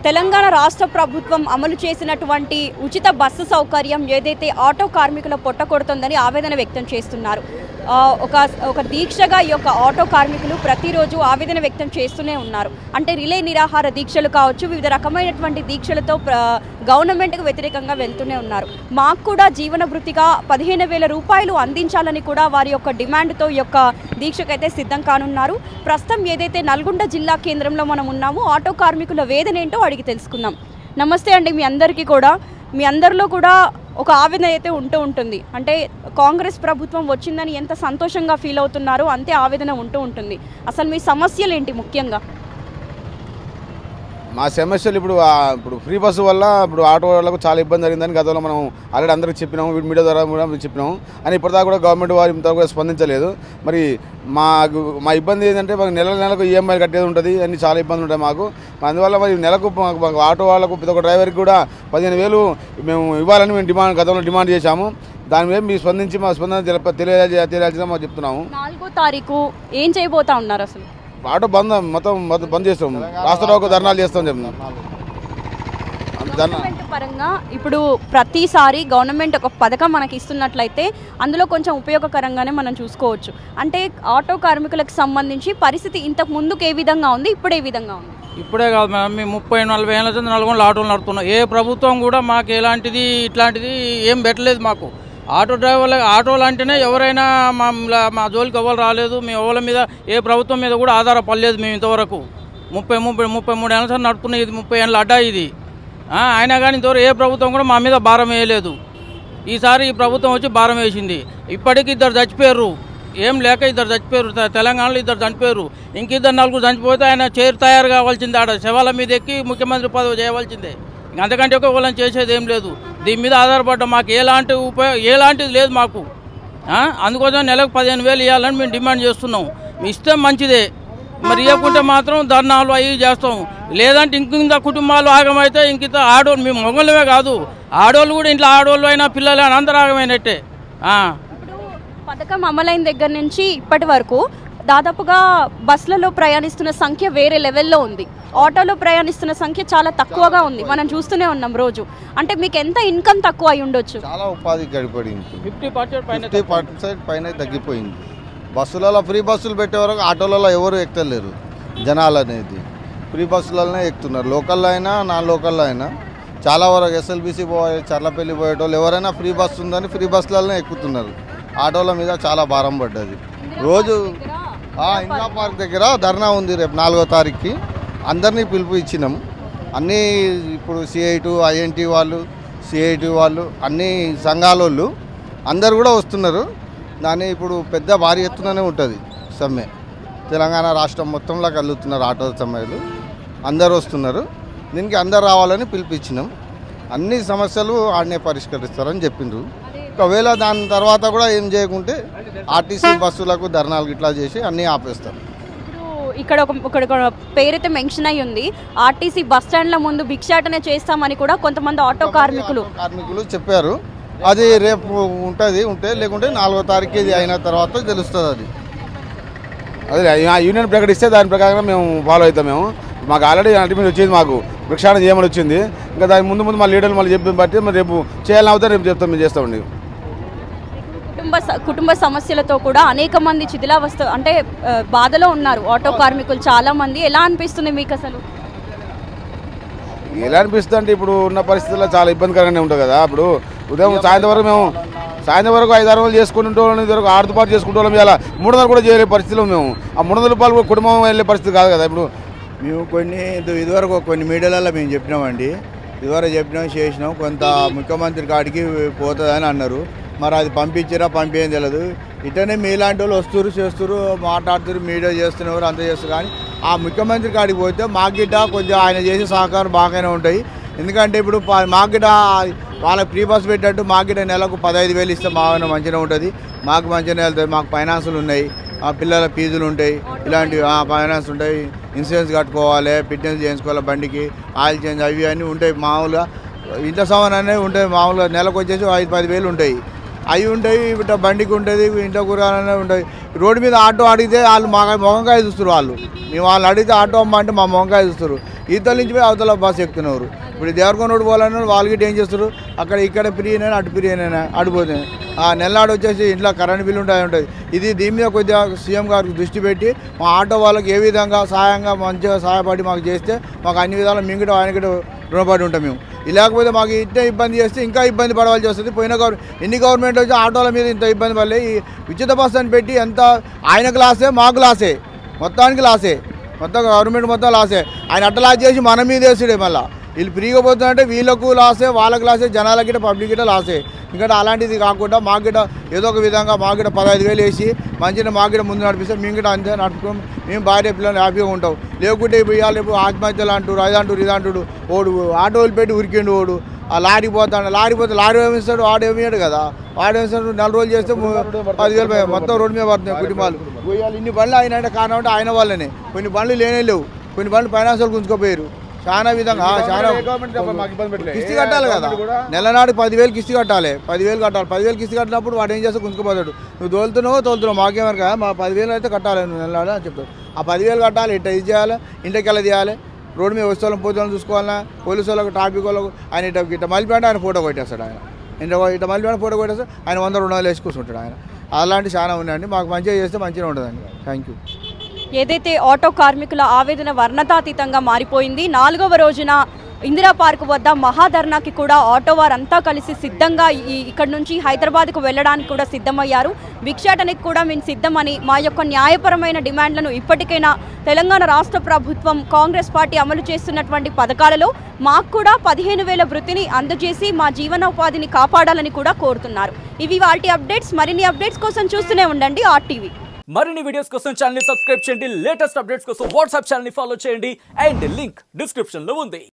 తెలంగాణ రాష్ట్ర ప్రభుత్వం అమలు చేసినటువంటి ఉచిత బస్సు సౌకర్యం ఏదైతే ఆటో కార్మికుల పొట్టకొడుతుందని ఆవేదన వ్యక్తం చేస్తున్నారు. ఒక దీక్షగా ఈ యొక్క ఆటో కార్మికులు ప్రతిరోజు ఆవేదన వ్యక్తం చేస్తూనే ఉన్నారు. అంటే రిలే నిరాహార దీక్షలు కావచ్చు, వివిధ రకమైనటువంటి దీక్షలతో గవర్నమెంట్కు వ్యతిరేకంగా వెళ్తూనే ఉన్నారు. మాకు కూడా జీవన భృతిగా 15,000 రూపాయలు అందించాలని కూడా వారి యొక్క డిమాండ్తో ఈ యొక్క దీక్షకైతే సిద్ధం కానున్నారు. ప్రస్తుతం ఏదైతే నల్గొండ జిల్లా కేంద్రంలో మనం ఉన్నామో ఆటో కార్మికుల వేదన ఏంటో అడిగి తెలుసుకుందాం. నమస్తే అండి. మీ అందరిలో కూడా ఒక ఆవేదన అయితే ఉంటుంది. అంటే కాంగ్రెస్ ప్రభుత్వం వచ్చిందని ఎంత సంతోషంగా ఫీల్ అవుతున్నారో అంతే ఆవేదన ఉంటుంది. అసలు మీ సమస్యలు ఏంటి? ముఖ్యంగా మా సమస్యలు ఇప్పుడు ఫ్రీ బస్సు వల్ల ఇప్పుడు ఆటో వాళ్ళకు చాలా ఇబ్బంది జరిగిందని గతంలో మనం ఆల్రెడీ అందరికీ చెప్పినాము, మీడియా ద్వారా కూడా చెప్పినాము. అని ఇప్పటిదాకా కూడా గవర్నమెంట్ వారు ఇంతవరకు కూడా స్పందించలేదు. మరి మా ఇబ్బంది ఏంటంటే మాకు నెలకు ఈఎంఐలు కట్టేది ఉంటుంది, అన్ని చాలా ఇబ్బందులు ఉంటాయి మాకు. అందువల్ల మరి నెలకు ఆటో వాళ్ళకు ప్రతి ఒక్క డ్రైవర్కి కూడా 15,000 మేము ఇవ్వాలని మేము గతంలో డిమాండ్ చేశాము. దాని మీద మీరు స్పందించి మా స్పందన తెలియాల్సిందిగా మాకు చెప్తున్నాము. 4వ తారీఖు ఏం చేయబోతా ఉన్నారు? అసలు ఆటో మొత్తం బంద్ చేస్తాం, రాష్ట్రంలో ధర్నాలు చేస్తాం చెప్తున్నాం. గవర్నమెంట్ పరంగా ఇప్పుడు ప్రతిసారి గవర్నమెంట్ ఒక పథకం మనకి ఇస్తున్నట్లయితే అందులో కొంచెం ఉపయోగకరంగానే మనం చూసుకోవచ్చు. అంటే ఆటో కార్మికులకు సంబంధించి పరిస్థితి ఇంతకు ముందుకు ఏ విధంగా ఉంది, ఇప్పుడు ఏ విధంగా ఉంది? ఇప్పుడే కాదు మేడం, మేము 30-40 ఏళ్ళ నుంచి నల్గొండలో ఆటోలు నడుపుతున్నాం. ఏ ప్రభుత్వం కూడా మాకు ఇట్లాంటిది ఏం పెట్టలేదు. మాకు ఆటో డ్రైవర్లు ఆటోలు అంటేనే ఎవరైనా మా జోలికి ఎవరు రాలేదు. మేము ఎవరి మీద ఏ ప్రభుత్వం మీద కూడా ఆధారపడలేదు. మేము ఇంతవరకు 33 ఏళ్ళ నుంచి నడుపుతున్నాం. ఇది 30 ఏళ్ళ అడ్డా ఇది. అయినా కానీ ఇంతవరకు ఏ ప్రభుత్వం కూడా మా మీద భారం వేయలేదు. ఈసారి ఈ ప్రభుత్వం వచ్చి భారం వేసింది. ఇప్పటికీ 2 చచ్చిపోయారు, ఏం లేక 2 చచ్చిపోయారు. తెలంగాణలో 2 చనిపోయారు. ఇంక 4 చనిపోతే ఆయన చైర్ తయారు కావాల్సిందే. ఆడ శవాల మీద ఎక్కి ముఖ్యమంత్రి పదవి చేయవలసిందే. అంతకంటే ఒక వాళ్ళని చేసేది ఏం లేదు. దీని మీద ఆధారపడ్డాం. మాకు ఎలాంటిది లేదు మాకు. అందుకోసం నెలకు 15,000 ఇవ్వాలని మేము డిమాండ్ చేస్తున్నాం. ఇస్తే మంచిదే, మరి ఇవ్వకుంటే మాత్రం ధర్నాలు అవి చేస్తాం. లేదంటే ఇంకింత కుటుంబాలు ఆగమైతే ఇంకింత ఆడోళ్ళు, మేము మొగళ్ళమే కాదు ఆడోళ్ళు కూడా, ఇంట్లో ఆడోళ్ళు అయినా పిల్లలు అయినా అందరూ ఆగమైనట్టే. పథకం అమలైన దగ్గర నుంచి ఇప్పటి వరకు దాదాపుగా బస్సులలో ప్రయాణిస్తున్న సంఖ్య వేరే లెవెల్లో ఉంది. ఆటోలో ప్రయాణిస్తున్న సంఖ్య చాలా తక్కువగా ఉంది. మనం చూస్తూనే ఉన్నాం రోజు. అంటే మీకు ఎంత ఇన్కమ్ తక్కువ అయి ఉండొచ్చు? చాలా ఉపాధి గడిపడింది. 50% పైన తగ్గిపోయింది. బస్సులలో ఫ్రీ బస్సులు పెట్టే వరకు ఆటోలలో ఎవరు ఎక్కలేరు. జనాలు అనేది ఫ్రీ బస్సులలోనే ఎక్కుతున్నారు. లోకల్లో అయినా నాన్ లోకల్లో అయినా చాలా వరకు ఎస్ఎల్బీసీ పోయే చర్లపల్లి పోయేటోళ్ళు ఎవరైనా ఫ్రీ బస్సు ఉందని ఫ్రీ బస్సులలోనే ఎక్కుతున్నారు. ఆటోల మీద చాలా భారం పడ్డది. రోజు ఇందిరా పార్క్ దగ్గర ధర్నా ఉంది. రేపు 4వ తారీఖుకి అందరినీ పిలుపు ఇచ్చినాం. అన్నీ ఇప్పుడు సిఐటి, ఐఎన్టీ వాళ్ళు, సిఐటి వాళ్ళు, అన్ని సంఘాల వాళ్ళు అందరు కూడా వస్తున్నారు. దాన్ని ఇప్పుడు పెద్ద భారీ ఎత్తుననే ఉంటుంది సమ్మె. తెలంగాణ రాష్ట్రం మొత్తంలో కలుగుతున్నారు ఆటో సమ్మెలు. అందరు వస్తున్నారు. దీనికి అందరు రావాలని పిలిపించినాం. అన్ని సమస్యలు ఆడనే పరిష్కరిస్తారని చెప్పిండ్రు. ఒకవేళ దాని తర్వాత కూడా ఏం చేయకుంటే ఆర్టీసీ బస్సులకు ధర్నాలు ఇట్లా చేసి అన్నీ ఆపేస్తారు. ఇక్కడ ఒక పేరైతే మెన్షన్ అయ్యి ఉంది. ఆర్టీసీ బస్ స్టాండ్ల ముందు భిక్షాటనే చేస్తామని కూడా కొంతమంది ఆటో కార్మికులు చెప్పారు. అది రేపు ఉంటే లేకుంటే 4వ తారీఖు ఇది అయిన తర్వాత తెలుస్తుంది. అదే యూనియన్ ప్రకటిస్తే దాని ప్రకారం మేము ఫాలో అవుతాం. మాకు ఆల్రెడీ అల్టిమేట్ వచ్చింది, మాకు భిక్షాటన చేయమని వచ్చింది. ఇంకా దాని ముందు మా లీడర్లు మళ్ళీ చెప్పిన బట్టి మరి రేపు చేయాలని అవుతా రేపు చెప్తాం, మేము చేస్తామండి. కుటుంబ సమస్యలతో కూడా అనేక మంది శిథిలావస్థ అంటే బాధలో ఉన్నారు ఆటో కార్మికులు చాలా మంది. ఎలా అనిపిస్తుంది మీకు? అసలు ఎలా అనిపిస్తుంది అంటే ఇప్పుడు ఉన్న పరిస్థితుల్లో చాలా ఇబ్బందికరంగానే ఉంటుంది కదా. ఇప్పుడు ఉదయం సాయంత్రం వరకు 5-6 రోజులు చేసుకుంటూ వరకు ఆడుపాటు చేసుకుంటూ వాళ్ళం. ఇలా 300 కూడా చేయలే పరిస్థితిలో మేము. ఆ 300 రూపాయలు కుటుంబం వెళ్ళే పరిస్థితి కాదు కదా. ఇప్పుడు మేము ఇదివరకు కొన్ని మీడియాలలో మేము చెప్పినామండి. ఇదివరకు చేసినాం. కొంత ముఖ్యమంత్రి కాడికి పోతుందని అన్నారు. మరి అది పంపించేం తెలియదు. ఇటనే మీలాంటి వాళ్ళు వస్తున్నారు, చేస్తున్నారు, మాట్లాడుతున్నారు, మీడియా చేస్తున్నారు, అంతా చేస్తారు. కానీ ఆ ముఖ్యమంత్రి కాడికి పోతే మాకు గిట్ట కొంచెం ఆయన చేసే సహకారం బాగానే ఉంటాయి. ఎందుకంటే ఇప్పుడు మాకు గిట్ట వాళ్ళకి ఫ్రీ బస్ పెట్టినట్టు మాకు గిట్ట నెలకు 15,000 ఇస్తే మాకు మంచిగా ఉంటుంది. మాకు మంచిగానే వెళ్తాయి. మాకు ఫైనాన్సులు ఉన్నాయి, పిల్లల ఫీజులు ఉంటాయి, ఇలాంటివి ఫైనాన్స్ ఉంటాయి. ఇన్సూరెన్స్ కట్టుకోవాలి, ఫిట్నెస్ చేయించుకోవాలి, బండికి ఆయిల్ చేంజ్ అవి అన్నీ ఉంటాయి. మామూలుగా ఇంట్లో సామాన్ అనేవి ఉంటాయి. మామూలుగా నెలకు వచ్చేసి 5-10 వేలు ఉంటాయి. అవి ఉంటాయి, ఇట్లా బండికి ఉంటుంది, ఇంట్లో కూరగాయలు ఉంటాయి. రోడ్డు మీద ఆటో అడిగితే వాళ్ళు మా మొహంకాయ చూస్తారు. మేము వాళ్ళు అడిగితే ఆటో అమ్మ అంటే మా మొహంకాయ చూస్తారు. ఈతల నుంచి పోయి అవతల బస్సు ఎక్కుతున్నారు. ఇప్పుడు దేవరకొండ రోడ్డు పోవాలన్నా వాళ్ళకి ఏం చేస్తారు, అక్కడ ఇక్కడ ఫ్రీనైనా అటు ఫ్రీనైనా అడిపోతుంది. నెలనాడు వచ్చేసి ఇంట్లో కరెంట్ బిల్లు ఉంటుంది. దీని మీద కొద్దిగా సీఎం గారికి దృష్టి పెట్టి మా ఆటో వాళ్ళకి ఏ విధంగా సహాయంగా మంచిగా సహాయపడి మాకు చేస్తే మాకు అన్ని విధాలు మేము కూడా ఆయన కూడా రుణపడి ఉంటాం. మేము లేకపోతే మాకు ఇంత ఇబ్బంది చేస్తే ఇంకా ఇబ్బంది పడవలసి వస్తుంది. ఎన్ని గవర్నమెంట్ వచ్చి ఆటోల మీద ఇంత ఇబ్బంది పడలే. ఈ ఉచిత బస్సు అని పెట్టి ఎంత ఆయనకు లాసే మాకు లాసే, మొత్తానికి లాసే, మొత్తం గవర్నమెంట్ మొత్తం లాసే. ఆయన అట్ట లాస్ చేసి మన మీద వేసుడే. మళ్ళీ వీళ్ళు ఫ్రీగా పోతుందంటే వీళ్ళకు లాసే, వాళ్ళకి లాసే, జనాలకి పబ్లిక్ గిట్ట లాసే. ఇంకా అలాంటిది కాకుండా మాకు గిట్ట ఏదో ఒక విధంగా మాకు గిట్ట 15,000 వేసి మంచిగా మాకు గిట్ట ముందు నడిపిస్తే మేము గిట్ట అంతే నడుపుకోం. మేము భార్య పిల్లలు హ్యాపీగా ఉంటాం. లేకుంటే ఇవాళ ఆత్మహత్యలు అంటారు, అది అంటారు, ఇది అంటాడు. ఓడు ఆటోలు పెట్టి ఉరికిండు. ఓడు ఆ లారీ పోతాడు. లారీ ఏమిస్తాడు, వాడు ఏమియాడు కదా. వాడు ఏమిస్తాడు 4 రోజులు చేస్తే 10,000 మొత్తం రోడ్డు మీద పడుతున్నాయి కుటుంబాలు. ఇన్ని బండ్లు ఆయన కారణం అంటే ఆయన వల్లనే. కొన్ని బండ్లు లేనే లేవు, కొన్ని బండ్లు ఫైనాన్షియల్ గుంజుకోపోయారు. చాలా విధంగా చాలా కిస్తీ కట్టాలి కదా. నెలనాడు 10,000 కిస్తీ కట్టాలి, 10,000 కట్టాలి. 10,000 కిస్తీ కట్టినప్పుడు వాడు ఏం చేస్తే గుంజుకుపోతాడు. నువ్వు తోలుతున్నావు మాకేమరు కదా, మా 10,000 అయితే కట్టాలి నువ్వు నెలనాడు అని చెప్తాడు. ఆ 10,000 కట్టాలి, ఇట్లా ఇది చేయాలి, ఇంటికి వెళ్ళి తీయాలి. రోడ్డు మీద వస్తే వాళ్ళని పోతే చూసుకోవాలన్నా, పోలీసు వాళ్ళకు ట్రాఫిక్ వాళ్ళకు ఆయన ఇట్లా మలిపేట ఆయన ఫోటో కొట్టేస్తాడు. ఆయన ఇట్లా మలిపేట ఫోటో కొట్టేస్తాడు. ఆయన 100-200 వేసి కూర్చుంటాడు. ఆయన అలాంటివి చాలా ఉన్నాయండి. మాకు మంచిగా చేస్తే మంచిగా ఉంటుందండి. Thank you. ఏదైతే ఆటో కార్మికుల ఆవేదన వర్ణతాతీతంగా మారిపోయింది. 4వ రోజున ఇందిరా పార్క్ వద్ద మహాధర్నాకి కూడా ఆటో వారంతా కలిసి సిద్ధంగా ఇక్కడ నుంచి హైదరాబాద్కు వెళ్ళడానికి కూడా సిద్ధమయ్యారు. భిక్షాటనకి కూడా మేము సిద్ధమని మా యొక్క న్యాయపరమైన డిమాండ్లను ఇప్పటికైనా తెలంగాణ రాష్ట్ర ప్రభుత్వం కాంగ్రెస్ పార్టీ అమలు చేస్తున్నటువంటి పథకాలలో మాకు కూడా 15,000 వృత్తిని అందజేసి మా జీవనోపాధిని కాపాడాలని కూడా కోరుతున్నారు. ఇవి వాటి అప్డేట్స్. మరిన్ని అప్డేట్స్ కోసం చూస్తూనే ఉండండి RTV. మరిన్ని వీడియోస్ కోసం ఛానల్ ని సబ్స్క్రైబ్ చేయండి. లేటెస్ట్ అప్డేట్స్ కోసం వాట్సాప్ ఛానల్ ని ఫాలో చేయండి. అండ్ లింక్ డిస్క్రిప్షన్ లో ఉంది.